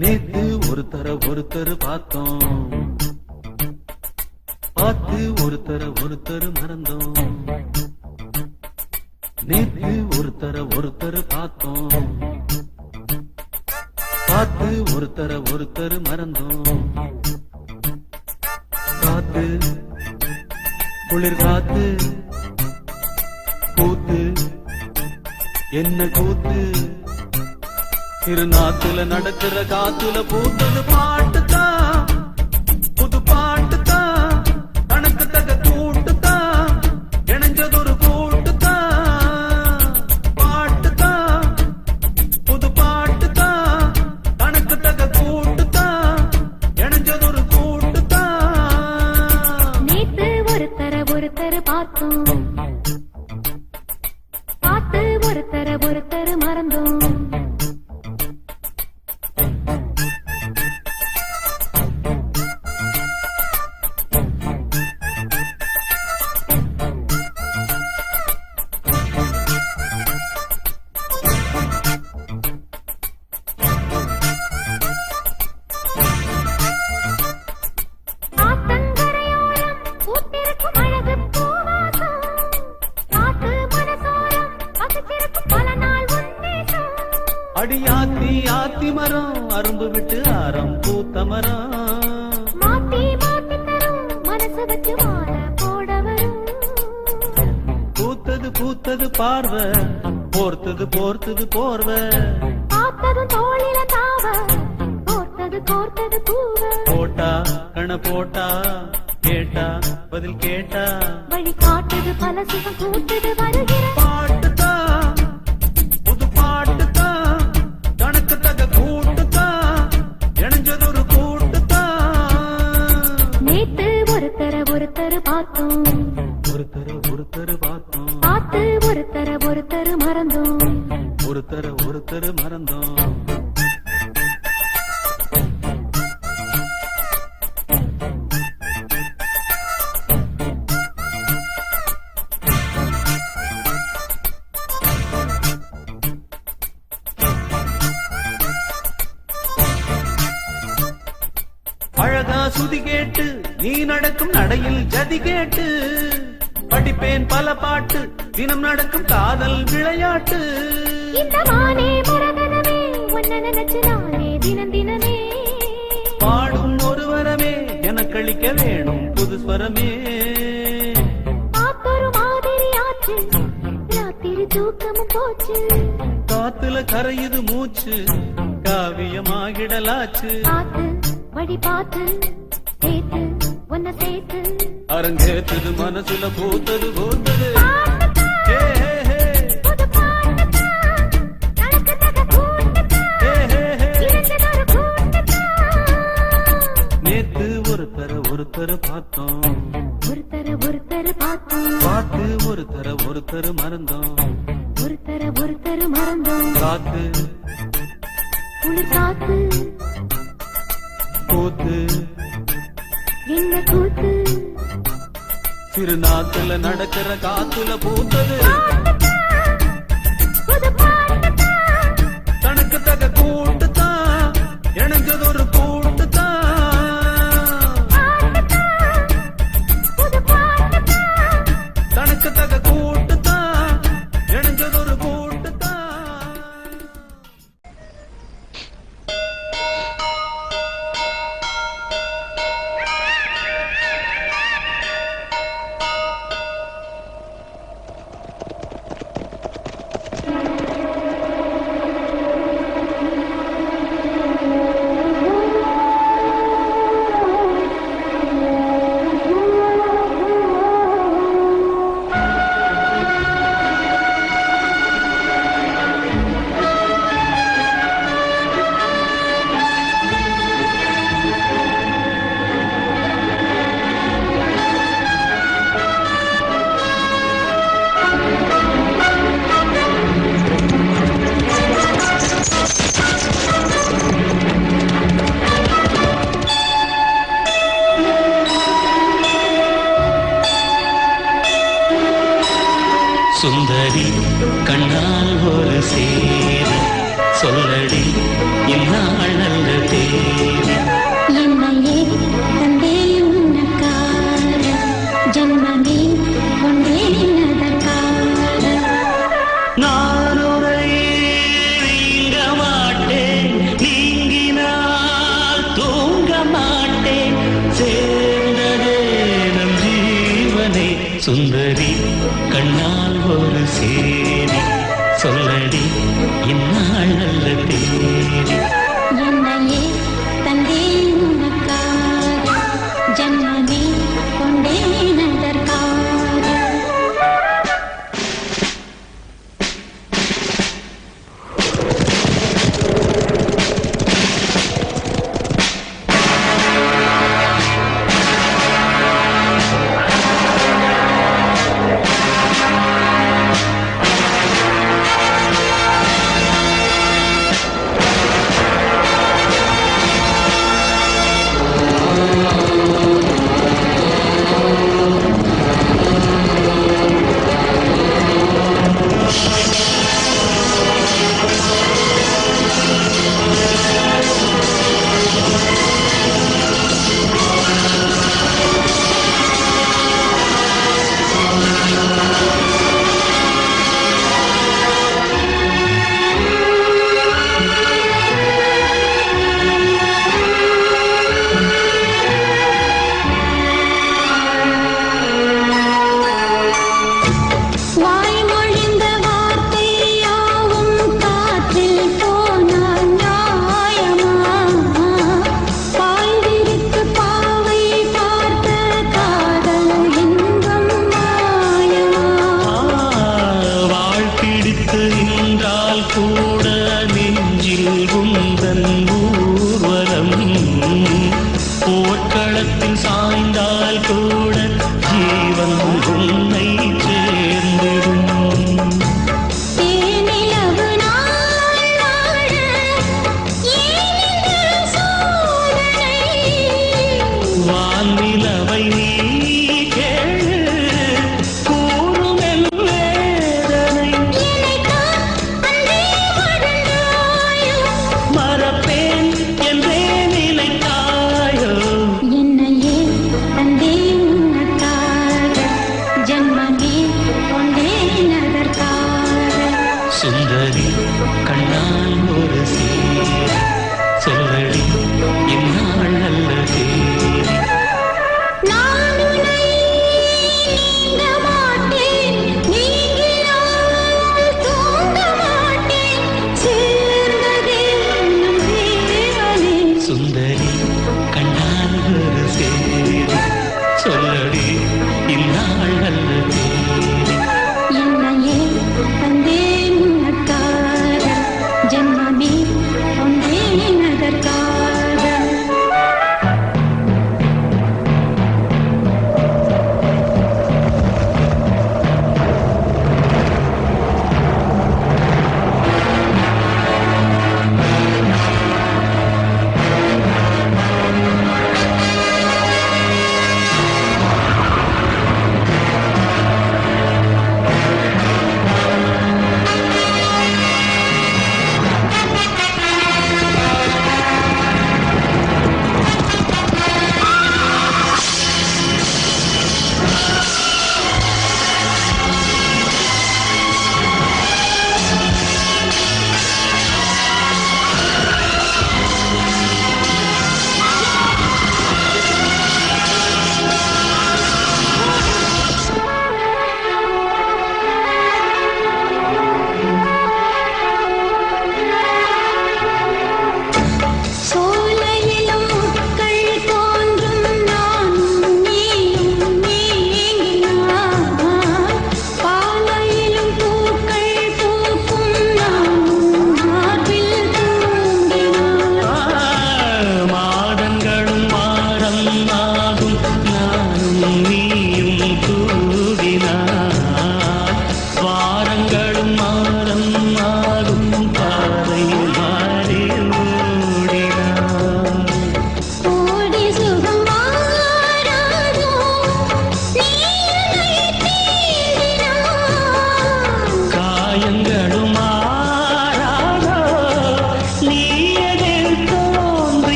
நேத்து ஒருத்தர் பார்த்தோம், பார்த்து ஒருத்தர் மறந்தோம். நேத்து ஒருத்தர் பார்த்தோம், பார்த்து ஒருத்தர் மறந்தோம். காத்து குளிர் காத்து கூத்து என்ன கூத்து, திருநாத்துல நடக்கிற காத்துல பூத்தது பாட்டுதான், புது பாட்டுதான், கணக்கு தக கூட்டுதான், இணைஞ்சதொரு கூட்டுதான். பாட்டுதான் புது பாட்டுதான், கணக்கு தக கூட்டுதான், இணைஞ்சதொரு கூட்டுதான். நேத்து ஒருத்தர் பார்த்தோம், பார்த்து ஒருத்தர் மறந்தோம். அடியாத்தி ஆத்தி மரம் அரும்பு விட்டு ஆரம் பூத்த மரம், மாத்தி மாத்தி தரும் மனசு வச்சு மாற போட வரும். பூத்தது பார்வை, போர்த்தது போர்வை, பார்த்தது தோளில தாவ, கோர்த்தது பூவ. போட்டா கண போட்டா, கேட்டா பதில் கேட்டா, வழி காட்டுது பல சுகம் கூட்டுது வருகிற பாட்டுதான், புது பாட்டுதான், கணக்கு தக கூட்டுதான், இணைஞ்சதொரு கூட்டுதான். நேத்து ஒருத்தர் பார்த்தோம், ஒருத்தர் பார்த்தோம், பார்த்து ஒருத்தர் மறந்தோம். ஒருத்தர் மறந்தோம். அழகா சுதி கேட்டு நீ நடக்கும் நடையில் ஜதி கேட்டு, படிப்பேன் பல பாட்டு தினம் நடக்கும் காதல் விளையாட்டு. இந்த மானே மரகதமே உன்ன நினைச்சு நானே தினமே பாடும் ஒரு வரமே எனக்களிக்க வேணும் புது ஸ்வரமே. ஆத்தொரு மாதிரி ஆச்சு, ராத்திரி தூக்கமும் போச்சு. காத்துல கரையுது மூச்சு, காவியமாகிடலாச்சு. பார்த்து வழி பார்த்து சேர்த்து உன்ன சேர்த்து, அரங்கேற்றது மனசுல பூத்தது. ஹே, ஹே, ஹே. புது பாட்டுதான், கணக்கு தக கூட்டுதான், ஹே, ஹே, ஹே. இணைஞ்சதொரு கூட்டுதான். நேத்து ஒருத்தர் பார்த்தோம், ஒருத்தர் பார்த்தோம், பார்த்து ஒருத்தர் மறந்தோம். ஒருத்தர் மறந்தோம். காத்து குளிர் காத்து கூத்து என்ன கூத்து, திருநாத்துல நடக்கிற காத்துல பூத்தது புது பாட்டுதான், கணக்கு தக கூட்டுதான், இணைஞ்சதொரு கூட்டுதான். புது பாட்டுதான், கணக்கு தக கூட்டுதான், இணைஞ்சதொரு கூட்டுதான். சுந்தரி கண்ணால் ஒரு சேரி சொல்லடி இந்நாள் நல்ல தேதி என்னையே தந்தேன் உனக்காக ஜன்மமே கொண்டேன் அதற்காக வாய்மொழிந்த வார்த்தை யாவும் காற்றில் போனால் நியாயமா பாய் விரித்து பாவை பார்த்த காதல் இன்பம் மாயமா வாழ்பிடித்து நின்றால் கூட நெஞ்சில் உந்தன் ஊர்வலம் போர்க்களத்தில் சாய்ந்தால் கூட ஜீவன் உன்னை சேர்ந்திடும் தேனிலவு நாள் வாழ ஏனிந்த சோதனை வான்நிலவை நீ கேளு கூறும் என் வேதனை என்னைத்தான் அன்பே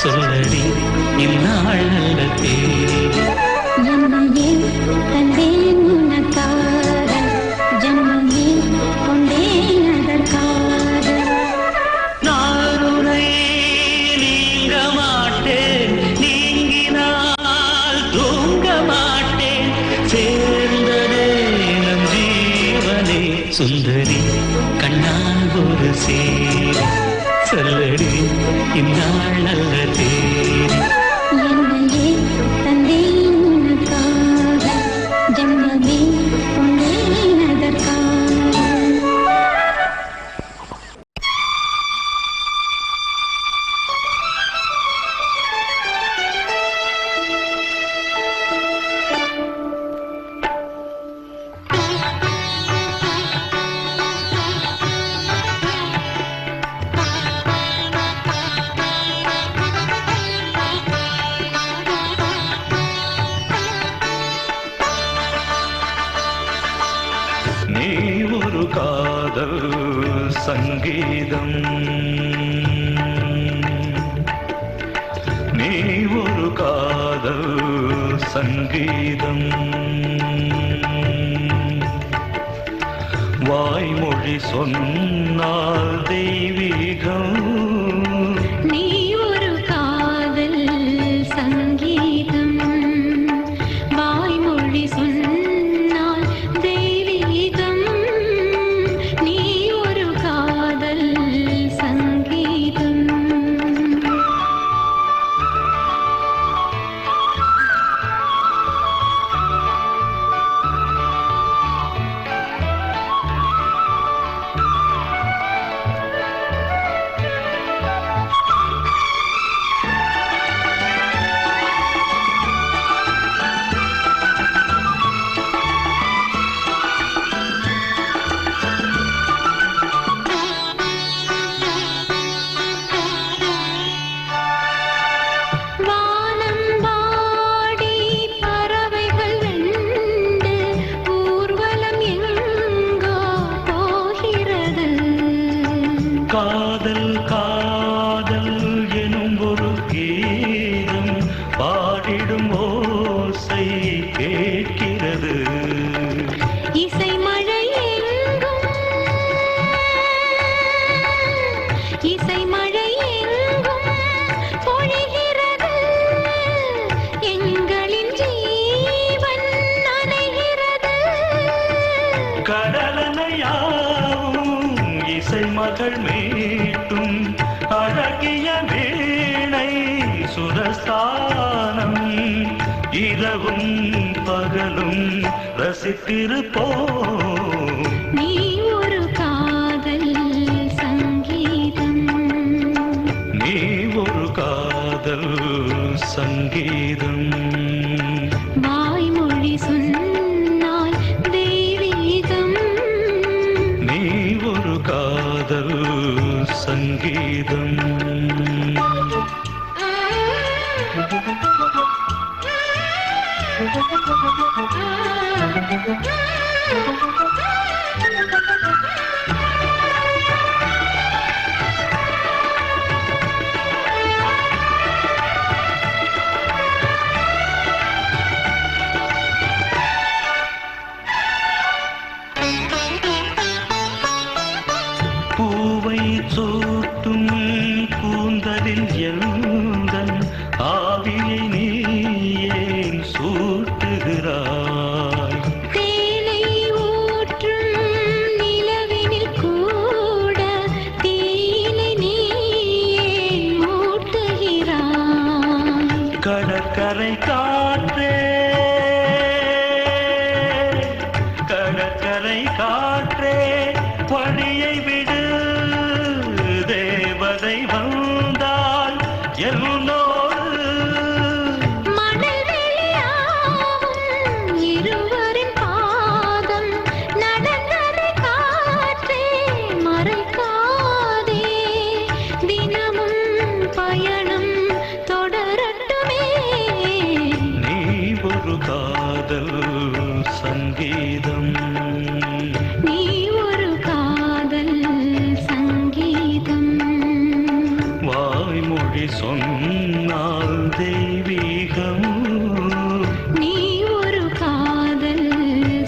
சொல்லடி இந்நாள் நல்ல தேதி. என்னையே தந்தேன் உனக்காக, ஜன்மமே கொண்டேன் அதற்காக. நான் உன்னை நீங்க மாட்டேன், நீங்கினால் தூங்க மாட்டேன், சேர்ந்ததே நம் ஜீவனே. சுந்தரி கண்ணால் ஒரு சேரி, சொல்லடி இந்நாள் நல்ல தேதி. என்னையே தந்தேன் உனக்காக, ஜன்மமே கொண்டேன் அதற்காக. நீ ஒரு காதல் சங்கீதம், நீ ஒரு காதல் சங்கீதம், வாய்மொழி சொன்னால் தெய்வீகம். நீ ஒரு காதல் சங்கீதம், வாய்மொழி சொன்னால் தெய்வீகம். நீ ஒரு காதல் சங்கீதம். வானம் வாடி பறவைகள் வெண்டு ஊர்வலம் எங்கோ போகிறது. காதல் காதல் எனும் ஒரு கீதம் பாடிடும் ஓசை கேட்கிறது. இசை மழை எங்கும், இசை மழை எங்கும் பொழிகிறது. எங்களின் ஜீவன் நனைகிறது. கடலனையாவும் இசை மகள் மீட்டும் அழகிய வீணை சுரஸ்தானம். இரவும் பகலும் ரசித்திருப்போம். நீ ஒரு காதல் சங்கீதம், நீ ஒரு காதல் சங்கீதம், வாய்மொழி சொன்னால் தெய்வீகம். நீ ஒரு காதல் சங்கீதம். பூவை சூட்டும் கூந்தலில் எழுந்தன் ஆவியை நீ ஏன் சூட்டுகிறாய்? தேனை ஊற்றும் நிலவினில் கூட தீனை நீ ஏன் மூட்டுகிறாய்? கடற்கரை காற்றே, கடற்கரை காற்றே பணியை விடு. தேவதை வந்தால் என்னோடு மணல் வெளியாகும் இருவரின் பாதம் நடந்ததை காற்றே மறைக்காதே. தினமும் பயணம் தொடரட்டுமே. நீ ஒரு காதல் சங்கீதம், நீ ஒரு காதல் சங்கீதம், வாய்மொழி சொல் சொன்னால் தெய்வீகம். நீ ஒரு காதல்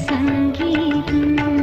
சங்கீதம்.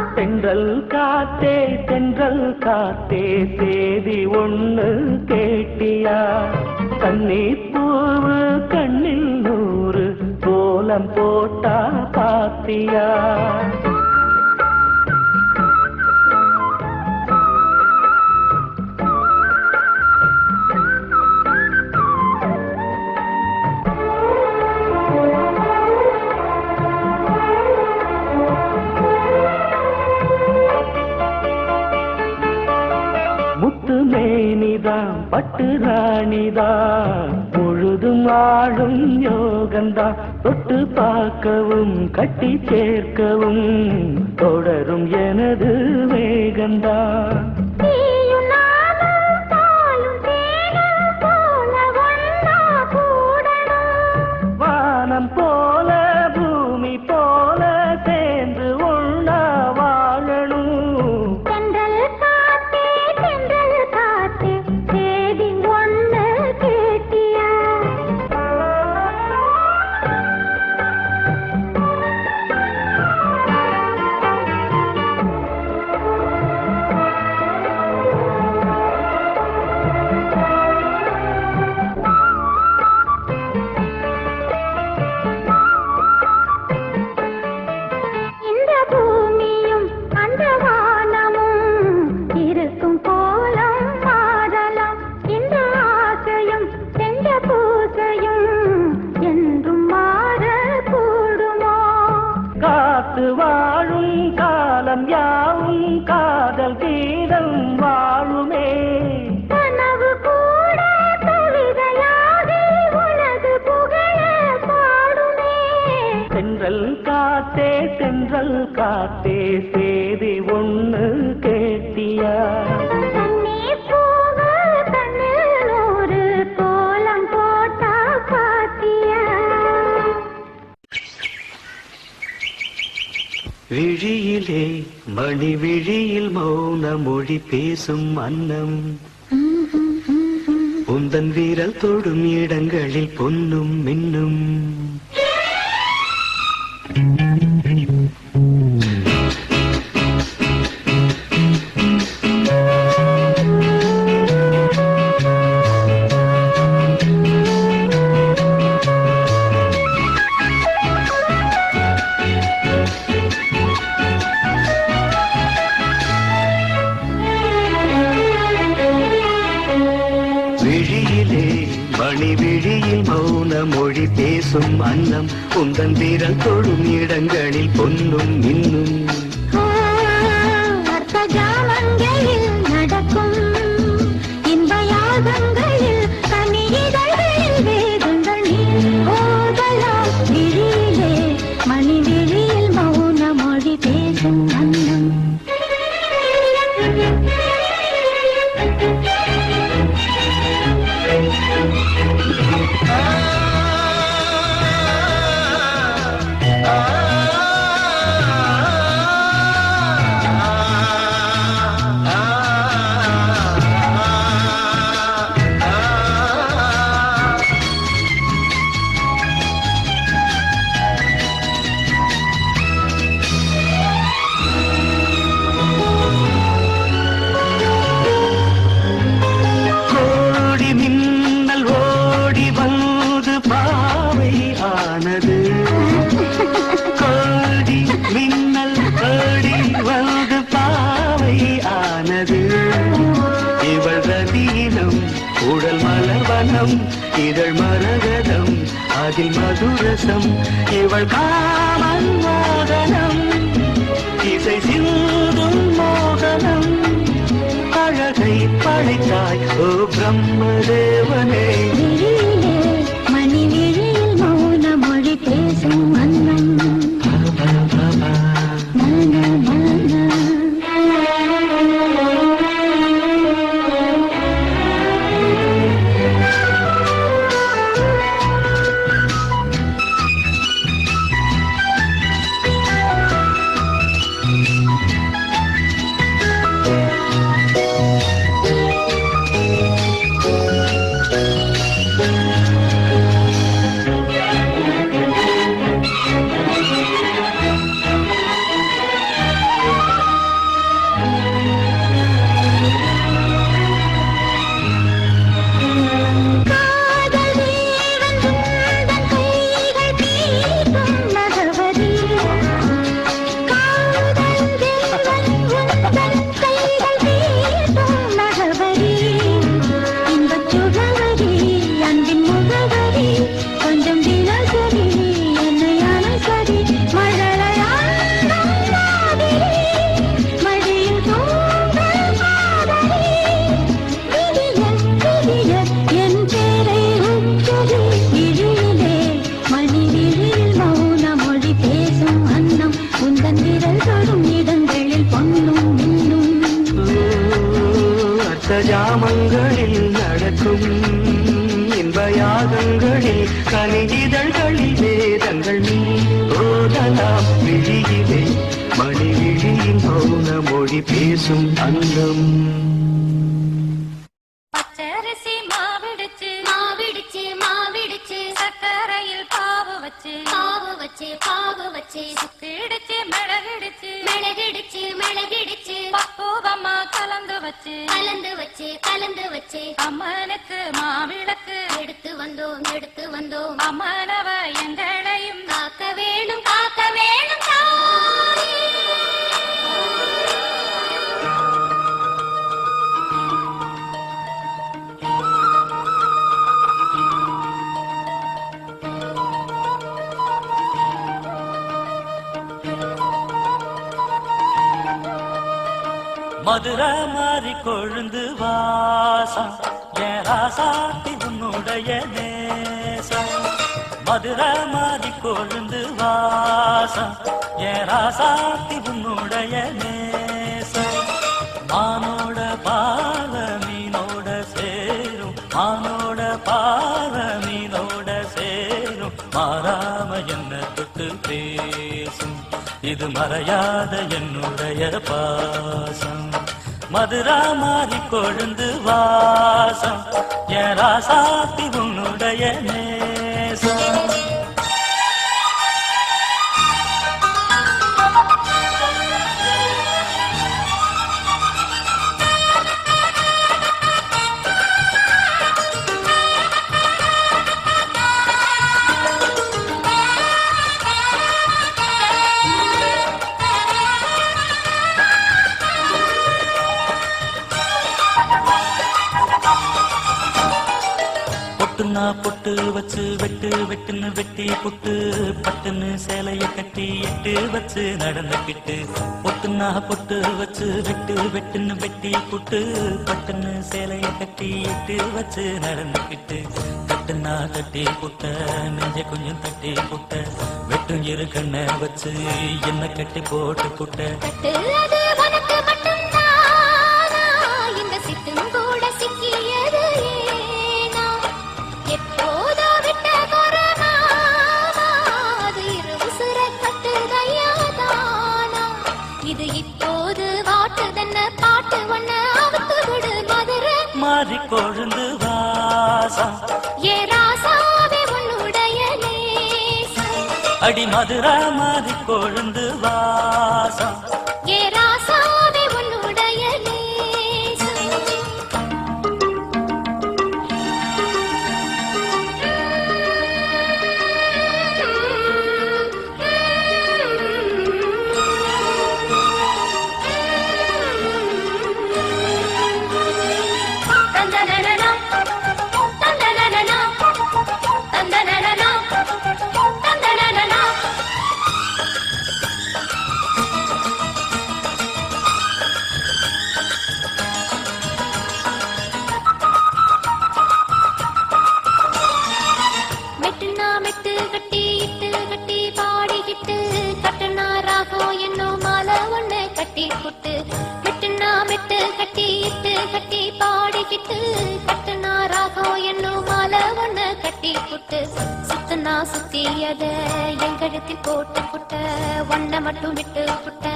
தென்றல் காத்தே தென்றல் காத்தே சேதி ஒண்ணு கேட்டியா? கண்ணீர் பூவு கண்ணில் நூறு கோலம் போட்டா பாத்தியா? மேனிதான் பட்டு ராணிதான் முழுதும் ஆடும் யோகந்தா. தொட்டு பார்க்கவும் கட்டி சேர்க்கவும் தொடரும் எனது வேகந்தா. வானம் போல பூமி போல சேர்ந்து ஒண்ணா வாழணும். வாழும் காலம் யாவும் காதல் கீதம் வாழுமே. கனவு கூட கவிதையாகி உனது புகழ பாடுமே. தென்றல் காத்தே சேதி ஒண்ணு கேட்டியா? விழியிலே மணி விழியில் மௌன மொழி பேசும் அன்னம். உந்தன் வீரல் தொடும் இடங்களில் பொன்னும் மின்னும். மணி விழியில் மௌன மொழி பேசும் அன்னம். உந்தன் வீரல் தொடும் இடங்களில் பொன்னும் மின்னும். நடக்கும் இன்ப யாகங்களில் கனியிதழ்களில் வேதங்கள் நீ ஓதலாம். விழியிலே மணி விழியில் மௌன மொழி பேசும் அன்னம். மங்களம் இதழ் மரகதம் அதில் மதுரசம் இவள் காமன் மோகனம் இசை சிந்தும் மோகனம் அழகை படைத்தாய் ஓ பிரம்மதேவனே மணி விழியில் மௌன மொழி பேசும் மன்னன் ஜாமங்களில் நடக்கும் இன்பயாகங்களில் கனிதழ்களில் வேதங்கள் நீ ஓதலாம் விழியிலே மணி விழியின் மௌன மொழி பேசும் அன்னம் பச்சரிசி மாவிடுச்சு மாவிடுச்சு மாவிடுச்சு சக்கரையில் பாவு வச்சு சுக்கிடுச்சு மிளகிடுச்சு மிளகிடுச்சு மிளகிடுச்சு பக்குவமா கலந்து வச்சு அம்மனுக்கு மாவிளக்கு எடுத்து வந்தோம் அம்மனவ எங்களையும் காக்க வேணும் தாயே. மதுரை மாறி கொழுந்து வாசம் என் ராசாத்தி உன்னுடைய நேசம் மதுரை மாறி கொழுந்து வாசம் என் ராசாத்தி உன்னுடைய நேசம் மானோட பாவ மீனோட சேரும் மானோட பாவ மீனோட சேரும் மாறாம என்ன தொட்டு பேசும் இது மறையாத என்னுடைய பாசம் மதுரா மாறி கொழுந்து வாசம் என் ராசாத்தி உன்னுடைய நேசம் பொட்டு வச்சு வெட்டுன்னு வெட்டி புட்டு பட்டுன்னு சேலைய கட்டி எட்டு வச்சு நடந்துக்கிட்டு பொட்டு வச்சு வெட்டுன்னு வெட்டி புட்டு பட்டுன்னு சேலைய கட்டி எட்டு வச்சு நடந்துக்கிட்டு கட்டுனா கட்டி புட்ட நெஞ்ச கொஞ்சம் தட்டி புட்ட வெட்டும் இரு கண்ண வச்சு என்ன கட்டி போட்டு புட்ட மாறி கொழுந்து வாசம் ஏ ராசாவே உன்னுடைய நேசம் அடி மதுரா மாறி கொழுந்து வாசம் ஏ ராசாவே உன்னுடைய நேசம் தொட்டு சுத்துனா சுத்தியத என் கழுத்தில் போட்டு புட்ட ஒன்ன மட்டும் விட்டு புட்ட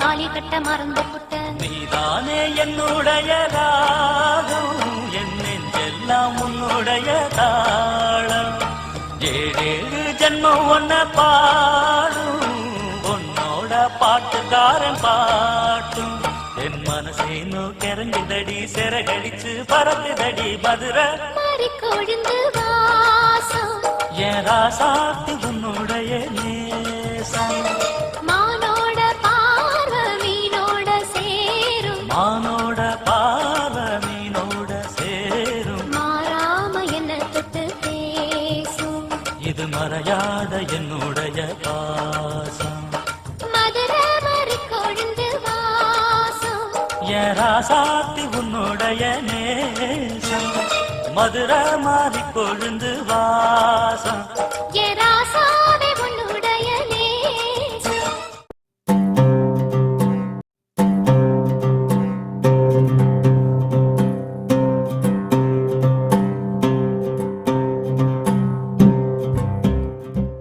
தாலி கட்ட மறந்து புட்ட நீதானே என்னுடைய ராகம் என் நெஞ்செல்லாம் உன்னுடைய தாளம் ஏழேழு ஜன்மம் ஒன்ன பாடும் உன்னோட பாட்டுக்காரன் பாட்டும் என் மனசேனோ கிறங்குதடி சிறகடிச்சு பறக்குதடி மதுரை மாறி கொழுந்து வாசம் என் ராசாத்தி உன்னுடைய நேசம் மானோட பார்வ மீனோட சேரும் மானோட பார்வ மீனோட சேரும் மாறாம என்ன தொட்டு பேசும் இது மறையாத என்னுடைய பாசம் மதுரை மாறி கொழுந்து வாசம் என் ராசாத்தி உன்னுடைய நேசம் மதுரை மாறி கொழுந்து வாசம்